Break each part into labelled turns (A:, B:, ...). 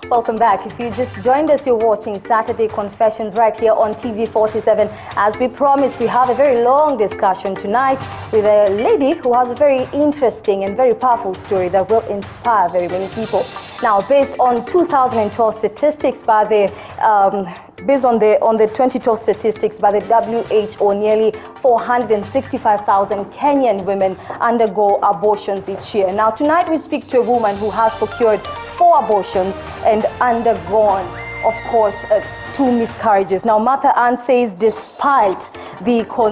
A: Welcome back. If you just joined us, you're watching Saturday Confessions right here on TV47. As we promised, we have a very long discussion tonight with a lady who has a very interesting and very powerful story that will inspire very many people. Now, based on 2012 statistics by the based on the 2012 statistics by the WHO, nearly 465,000 Kenyan women undergo abortions each year. Now, tonight we speak to a woman who has procured 4 abortions and undergone, of course, 2 miscarriages. Now, Martha Ann says despite despite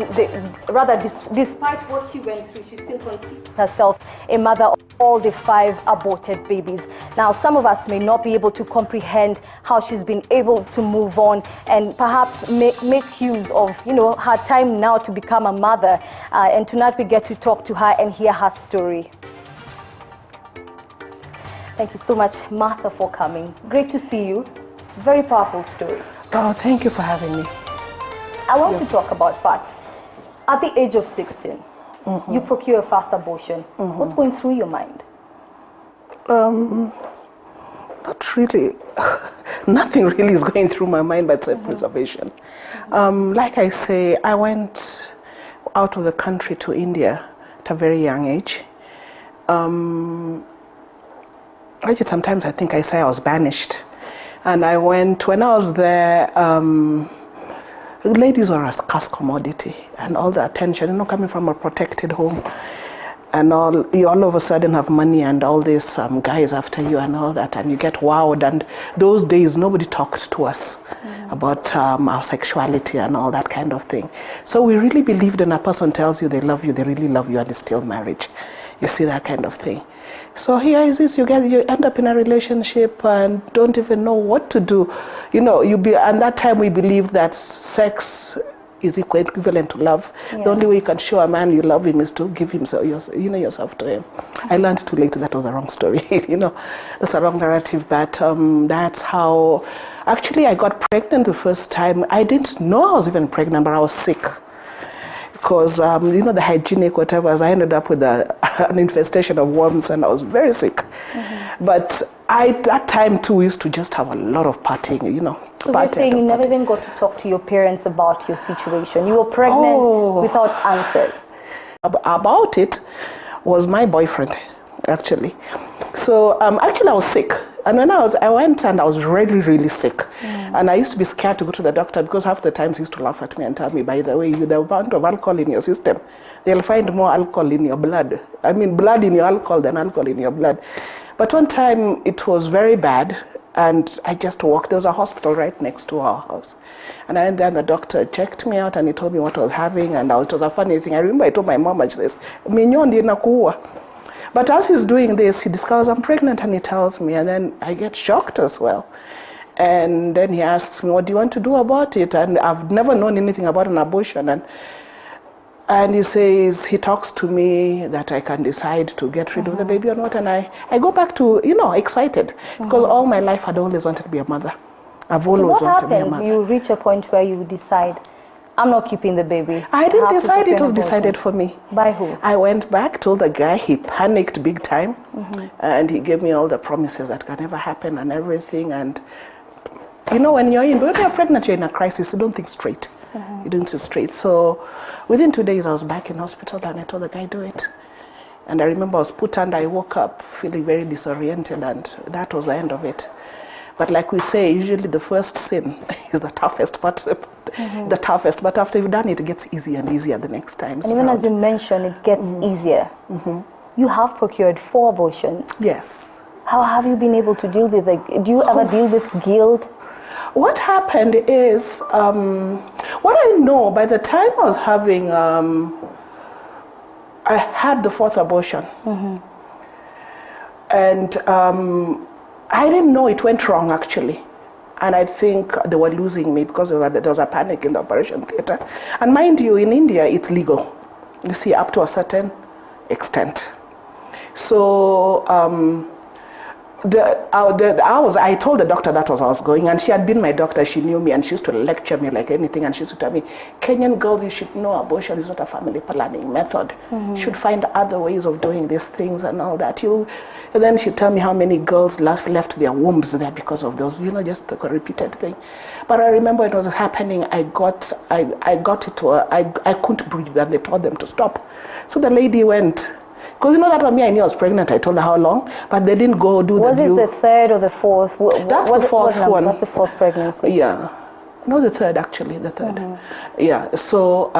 A: what she went through, she still considers herself a mother of all the 5 aborted babies. Now, some of us may not be able to comprehend how she's been able to move on and perhaps make use of, her time now to become a mother. And tonight we get to talk to her and hear her story. Thank you so much, Martha, for coming. Great to see you. Very powerful story.
B: Oh, thank you for having me.
A: I want to talk about first. At the age of 16, you procure a first abortion. What's going through your mind?
B: Not really. Nothing really is going through my mind but self-preservation. Like I say, I went out of the country to India at a very young age. Sometimes I think I say I was banished. And I went, when I was there, ladies were a scarce commodity, and all the attention, coming from a protected home, and you all of a sudden have money and all these guys after you and all that, and you get wowed. And those days, nobody talked to us about our sexuality and all that kind of thing. So we really believed when a person tells you they love you, they really love you, and it's still marriage. You see that kind of thing. So here is this, you end up in a relationship and don't even know what to do. And that time we believed that sex is equivalent to love. Yeah. The only way you can show a man you love him is to give yourself to him. I learned too late that was a wrong story. That's a wrong narrative, but that's how, actually I got pregnant the first time. I didn't know I was even pregnant, but I was sick. Because, the hygienic whatever, I ended up with an infestation of worms and I was very sick. But that time too, we used to just have a lot of partying,
A: So you're saying you never even got to talk to your parents about your situation. You were pregnant without answers.
B: About it was my boyfriend, actually. So actually I was sick. And when I went and I was really, really sick. And I used to be scared to go to the doctor because half the times he used to laugh at me and tell me, by the way, the amount of alcohol in your system, they'll find more alcohol in your blood. I mean, blood in your alcohol than alcohol in your blood. But one time it was very bad and I just walked. There was a hospital right next to our house. And I went there and the doctor checked me out and he told me what I was having. And it was a funny thing. I remember I told my mom, and she says, "Minyondi nakuwa." But as he's doing this, he discovers I'm pregnant and he tells me, and then I get shocked as well. And then he asks me, what do you want to do about it? And I've never known anything about an abortion. And he says, he talks to me that I can decide to get rid of the baby or not. And I go back to, excited. Because all my life I'd always wanted to be a mother. I've always wanted to be a mother.
A: You reach a point where you decide, I'm not keeping the baby.
B: I didn't decide, it was decided for me.
A: By who?
B: I went back, told the guy, he panicked big time, and he gave me all the promises that can never happen and everything. And when you're pregnant, you're in a crisis, you don't think straight. You don't think straight. So within 2 days, I was back in hospital and I told the guy, do it. And I remember I was put under, I woke up feeling very disoriented, and that was the end of it. But like we say, usually the first sin is the toughest, but after you've done it, it gets easier and easier the next time.
A: And even as you mentioned, it gets easier. You have procured 4 abortions.
B: Yes.
A: How have you been able to deal with it? Do you ever deal with guilt?
B: What happened is, what I know, by the time I was having, I had the 4th abortion. And I didn't know it went wrong, actually. And I think they were losing me because there was a panic in the operation theater. And mind you, in India, it's legal. You see, up to a certain extent. So I told the doctor that was I was going, and she had been my doctor. She knew me, and she used to lecture me like anything. And she used to tell me, Kenyan girls, you should know abortion is not a family planning method. You should find other ways of doing these things and all that. And then she'd tell me how many girls left their wombs there because of those, just the repeated thing. But I remember when it was happening, I got it to I couldn't breathe, and they told them to stop. So the lady went. Because that one, I knew I was pregnant. I told her how long, but they didn't go do
A: Was it the third or the fourth?
B: That's the fourth one.
A: That's the fourth pregnancy.
B: Yeah. No, the third, actually, the third. Yeah, so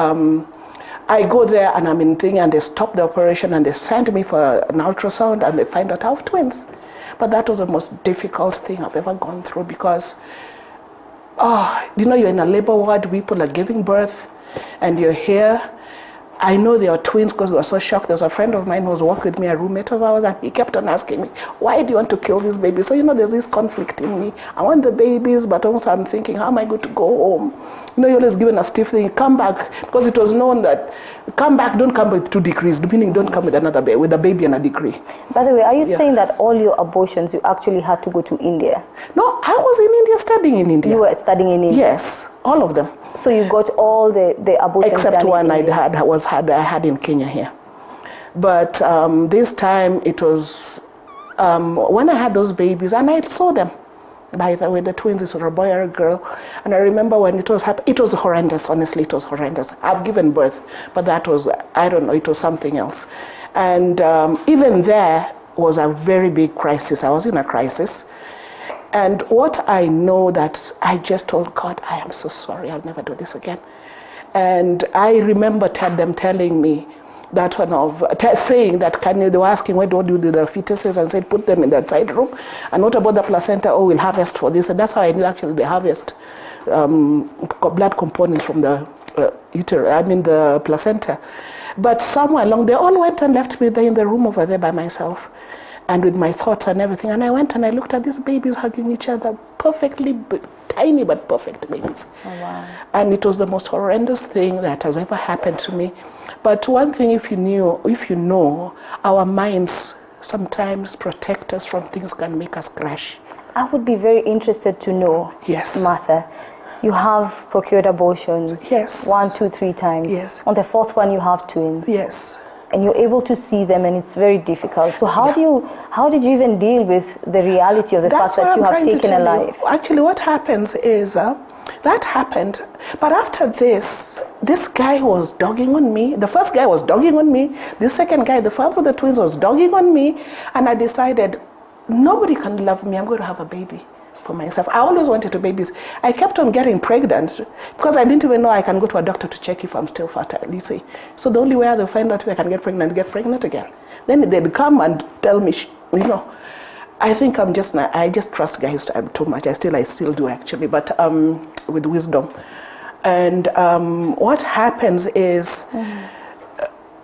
B: I go there, and I'm in thing, and they stop the operation, and they send me for an ultrasound, and they find out I have twins. But that was the most difficult thing I've ever gone through, because, you're in a labor ward, people are giving birth, and you're here. I know they are twins because we were so shocked. There's a friend of mine who was working with me, a roommate of ours, and he kept on asking me, why do you want to kill these babies? So, there's this conflict in me. I want the babies, but also I'm thinking, how am I going to go home? You're always given a stiff thing, come back, because it was known that come back, don't come with 2 degrees, meaning don't come with another baby, with a baby and a degree.
A: By the way, are you saying that all your abortions, you actually had to go to India?
B: No, I was in India studying in India.
A: You were studying in India?
B: Yes, all of them.
A: So you got all the abortions
B: except
A: done
B: one
A: in
B: I had in Kenya here. But this time it was when I had those babies, and I saw them. By the way, the twins, it was a boy or a girl. And I remember when it was happening, it was horrendous, honestly, it was horrendous. I've given birth, but that was, I don't know, it was something else. And even there was a very big crisis. I was in a crisis. And what I know that I just told God, I am so sorry, I'll never do this again. And I remember them telling me that one of, saying that, they were asking, what do you do the fetuses? And said, put them in that side room. And what about the placenta? Oh, we'll harvest for this. And that's how I knew actually they harvest blood components from the the placenta. But somewhere along, they all went and left me there in the room over there by myself. And with my thoughts and everything. And I went and I looked at these babies hugging each other, perfectly tiny but perfect babies.
A: Oh, wow.
B: And it was the most horrendous thing that has ever happened to me. But one thing, if you know, our minds sometimes protect us from things can make us crash.
A: I would be very interested to know,
B: yes,
A: Martha, you have procured abortions.
B: Yes.
A: 1, 2, 3 times.
B: Yes.
A: On the 4th one, you have twins.
B: Yes.
A: And you're able to see them, and it's very difficult. So how did you even deal with the reality of the fact that you have taken a life?
B: Actually, what happens is that happened, but after this guy was dogging on me. The first guy was dogging on me. The second guy, the father of the twins, was dogging on me, and I decided nobody can love me. I'm going to have a baby for myself. I always wanted to babies. I kept on getting pregnant because I didn't even know I can go to a doctor to check if I'm still fertile, you see. So the only way they'll find out where I can get pregnant again. Then they'd come and tell me, I think I just trust guys too much. I still do actually, but with wisdom. And what happens is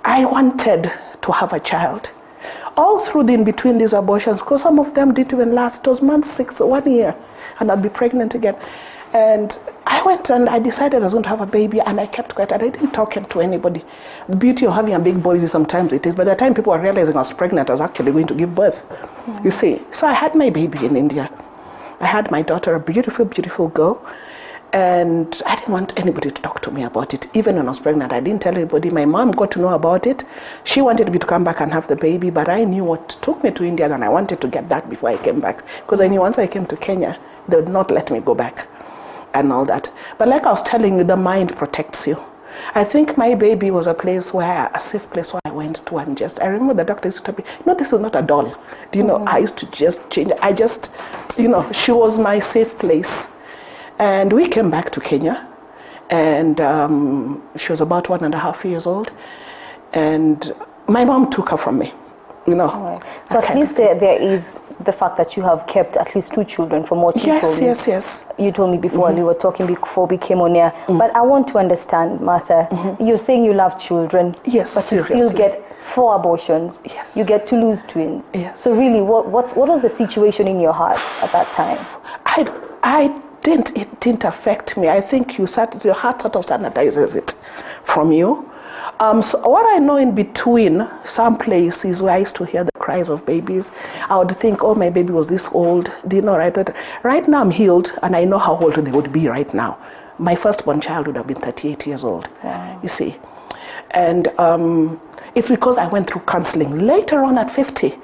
B: I wanted to have a child. All through in between these abortions, because some of them didn't even last. It was month 6, 1 year, and I'd be pregnant again. And I went and I decided I was going to have a baby, and I kept quiet, and I didn't talk to anybody. The beauty of having a big boy is sometimes it is, by the time people are realizing I was pregnant, I was actually going to give birth, you see. So I had my baby in India. I had my daughter, a beautiful, beautiful girl. And I didn't want anybody to talk to me about it. Even when I was pregnant, I didn't tell anybody. My mom got to know about it. She wanted me to come back and have the baby, but I knew what took me to India, and I wanted to get that before I came back. Because I knew once I came to Kenya, they would not let me go back and all that. But like I was telling you, the mind protects you. I think my baby was a safe place where I went to and I remember the doctor used to tell me, this is not a doll. I used to just change. She was my safe place. And we came back to Kenya, and she was about 1.5 years old, and my mom took her from me,
A: So at least there is the fact that you have kept at least 2 children from what you told me.
B: Yes.
A: You told me before, we were talking before we came on air. But I want to understand, Martha, you're saying you love children,
B: yes,
A: but
B: seriously.
A: You still get 4 abortions.
B: Yes.
A: You get to lose twins.
B: Yes.
A: So really, what was the situation in your heart at that time?
B: It didn't affect me. I think your heart sort of sanitizes it from you. So what I know in between, some places where I used to hear the cries of babies, I would think, oh, my baby was this old. Do you know, right? Right now I'm healed, and I know how old they would be right now. My firstborn child would have been 38 years old, you see. And it's because I went through counseling later on at 50.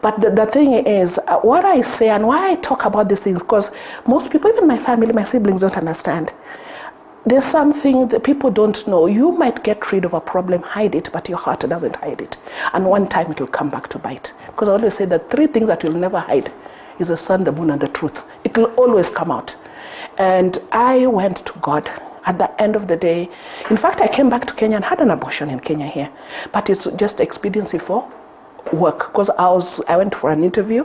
B: But the thing is, what I say and why I talk about these things, because most people, even my family, my siblings, don't understand. There's something that people don't know. You might get rid of a problem, hide it, but your heart doesn't hide it. And one time it will come back to bite. Because I always say that 3 things that you'll never hide is the sun, the moon, and the truth. It will always come out. And I went to God at the end of the day. In fact, I came back to Kenya and had an abortion in Kenya here. But it's just expediency for work, because I went for an interview,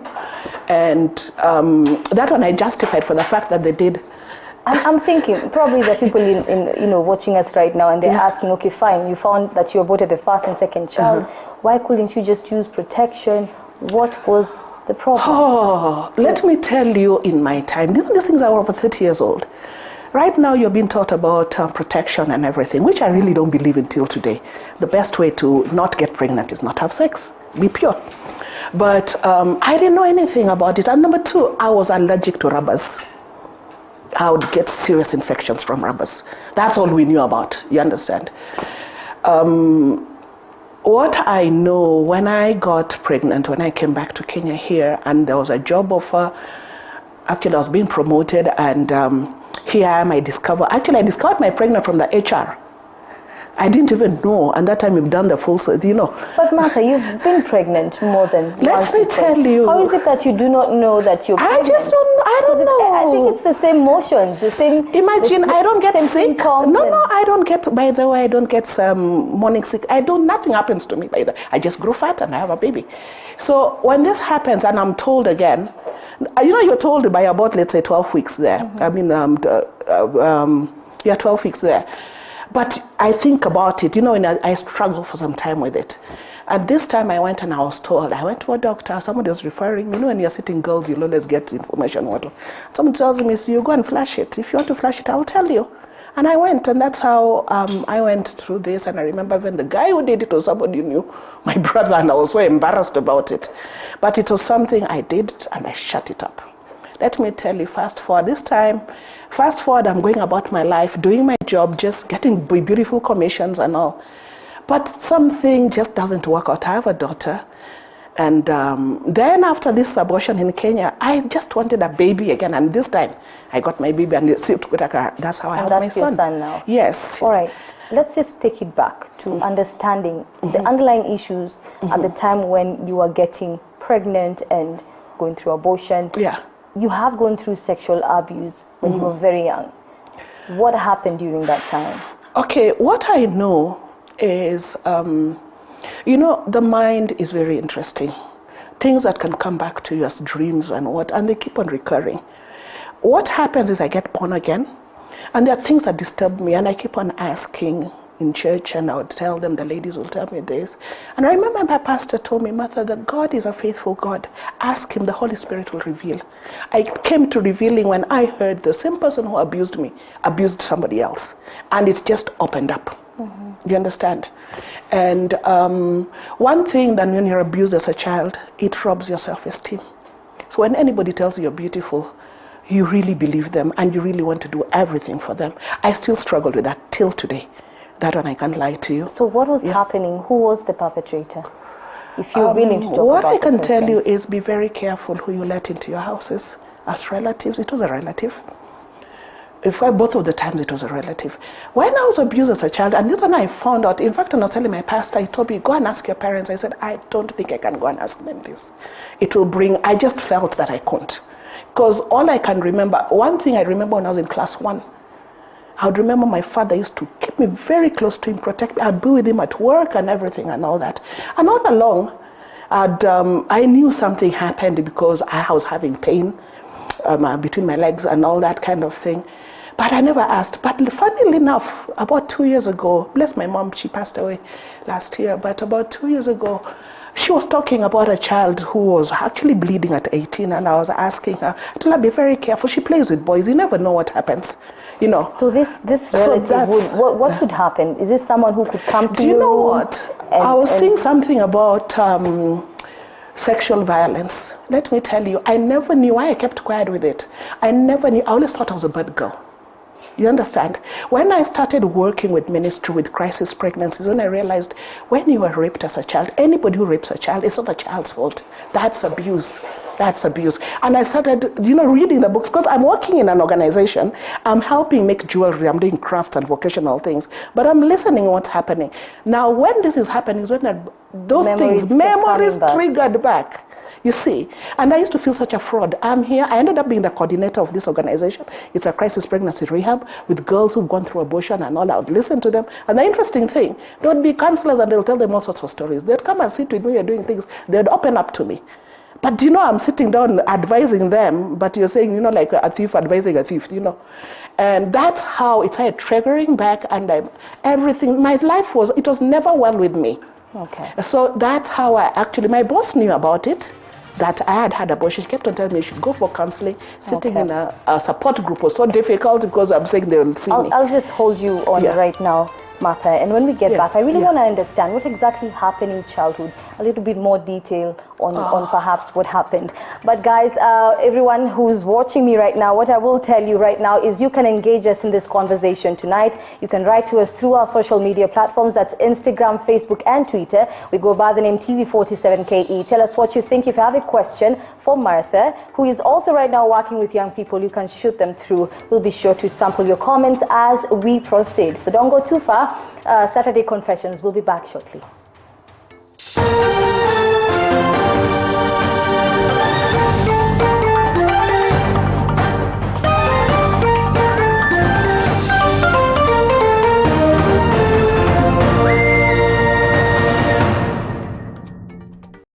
B: and that one I justified for the fact that they did.
A: I'm thinking probably the people in watching us right now, and they're asking, okay, fine, you found that you aborted the first and second child. Why couldn't you just use protection? What was the problem?
B: Oh, let me tell you, in my time, these things are over 30 years old. Right now, you're being taught about protection and everything, which I really don't believe until today. The best way to not get pregnant is not have sex. Be pure. But I didn't know anything about it. And number 2, I was allergic to rubbers. I would get serious infections from rubbers. That's all we knew about, you understand? What I know, when I got pregnant, when I came back to Kenya here, and there was a job offer, actually I was being promoted, and here I am, I discovered my pregnant from the HR. I didn't even know, and that time we've done the full,
A: But Martha, you've been pregnant more than once.
B: Let me tell you.
A: How is it that you do not know that you're pregnant?
B: I don't know.
A: I think it's the same motions, the same...
B: Imagine, I don't get sick. No, I don't get, by the way, I don't get some morning sick. Nothing happens to me, by the way. I just grow fat and I have a baby. So when this happens, and I'm told again, you're told by about, let's say, 12 weeks there. I mean, 12 weeks there. But I think about it, and I struggle for some time with it. At this time I went and I was told, I went to a doctor, somebody was referring, when you're sitting girls, you'll always get information. Someone tells me, so you go and flash it. If you want to flash it, I'll tell you. And I went, and that's how I went through this. And I remember when the guy who did it was somebody who knew, my brother, and I was so embarrassed about it. But it was something I did, and I shut it up. Let me tell you, fast forward, I'm going about my life, doing my job, just getting beautiful commissions and all. But something just doesn't work out. I have a daughter. And then after this abortion in Kenya, I just wanted a baby again. And this time, I got my baby, and that's how I have my son.
A: That's your son now?
B: Yes.
A: All right. Let's just take it back to understanding the underlying issues at the time when you were getting pregnant and going through abortion.
B: Yeah.
A: You have gone through sexual abuse when you were very young. What happened during that time?
B: Okay, what I know is, the mind is very interesting. Things that can come back to you as dreams and they keep on recurring. What happens is I get born again, and there are things that disturb me, and I keep on asking in church, and I would tell them, the ladies will tell me this. And I remember my pastor told me, Martha, that God is a faithful God. Ask him, the Holy Spirit will reveal. I came to revealing when I heard the same person who abused me abused somebody else. And it just opened up. You understand? And one thing that when you're abused as a child, it robs your self-esteem. So when anybody tells you you're beautiful, you really believe them, and you really want to do everything for them. I still struggle with that till today. That one I can't lie to you.
A: So what was happening? Who was the perpetrator? If you're willing to talk
B: what
A: about
B: I can tell you is be very careful who you let into your houses as relatives. It was a relative. Both of the times it was a relative. When I was abused as a child, and this one I found out, in fact, when I was telling my pastor, he told me, go and ask your parents. I said, I don't think I can go and ask them this. I just felt that I couldn't. Because all I can remember, one thing I remember when I was in class 1, I would remember my father used to keep me very close to him, protect me. I'd be with him at work and everything and all that. And all along, I knew something happened because I was having pain between my legs and all that kind of thing. But I never asked. But funnily enough, about 2 years ago, bless my mom, she passed away last year, but about 2 years ago, She was talking about a child who was actually bleeding at 18, and I was asking her, I told her, be very careful. She plays with boys. You never know what happens, you know.
A: So this relative, what would happen? Is this someone who could come to you?
B: Do you know what? I was saying something about sexual violence. Let me tell you, I never knew why I kept quiet with it. I never knew. I always thought I was a bad girl. You understand? When I started working with ministry with crisis pregnancies, when I realized when you are raped as a child, anybody who rapes a child, it's not the child's fault. That's abuse. That's abuse. And I started, reading the books because I'm working in an organization. I'm helping make jewelry. I'm doing crafts and vocational things. But I'm listening to what's happening. Now, when this is happening is when memories triggered back. You see, and I used to feel such a fraud. I'm here. I ended up being the coordinator of this organization. It's a crisis pregnancy rehab with girls who've gone through abortion and all. I would listen to them. And the interesting thing, there would be counselors and they'll tell them all sorts of stories. They'd come and sit with me, you're doing things. They'd open up to me. But I'm sitting down advising them, but you're saying, like a thief advising a thief, And that's how it started triggering back, and everything. My life it was never well with me.
A: Okay.
B: So that's how my boss knew about it, that I had abortion. She kept on telling me you should go for counseling. Sitting in a support group was so difficult because I'm saying they'll see me.
A: I'll just hold you on right now, Martha. And when we get back, I really want to understand what exactly happened in childhood, a little bit more detail on perhaps what happened. But guys, everyone who's watching me right now, what I will tell you right now is you can engage us in this conversation tonight. You can write to us through our social media platforms. That's Instagram, Facebook, and Twitter. We go by the name TV47KE. Tell us what you think. If you have a question for Martha, who is also right now working with young people, you can shoot them through. We'll be sure to sample your comments as we proceed. So don't go too far. Saturday Confessions will be back shortly.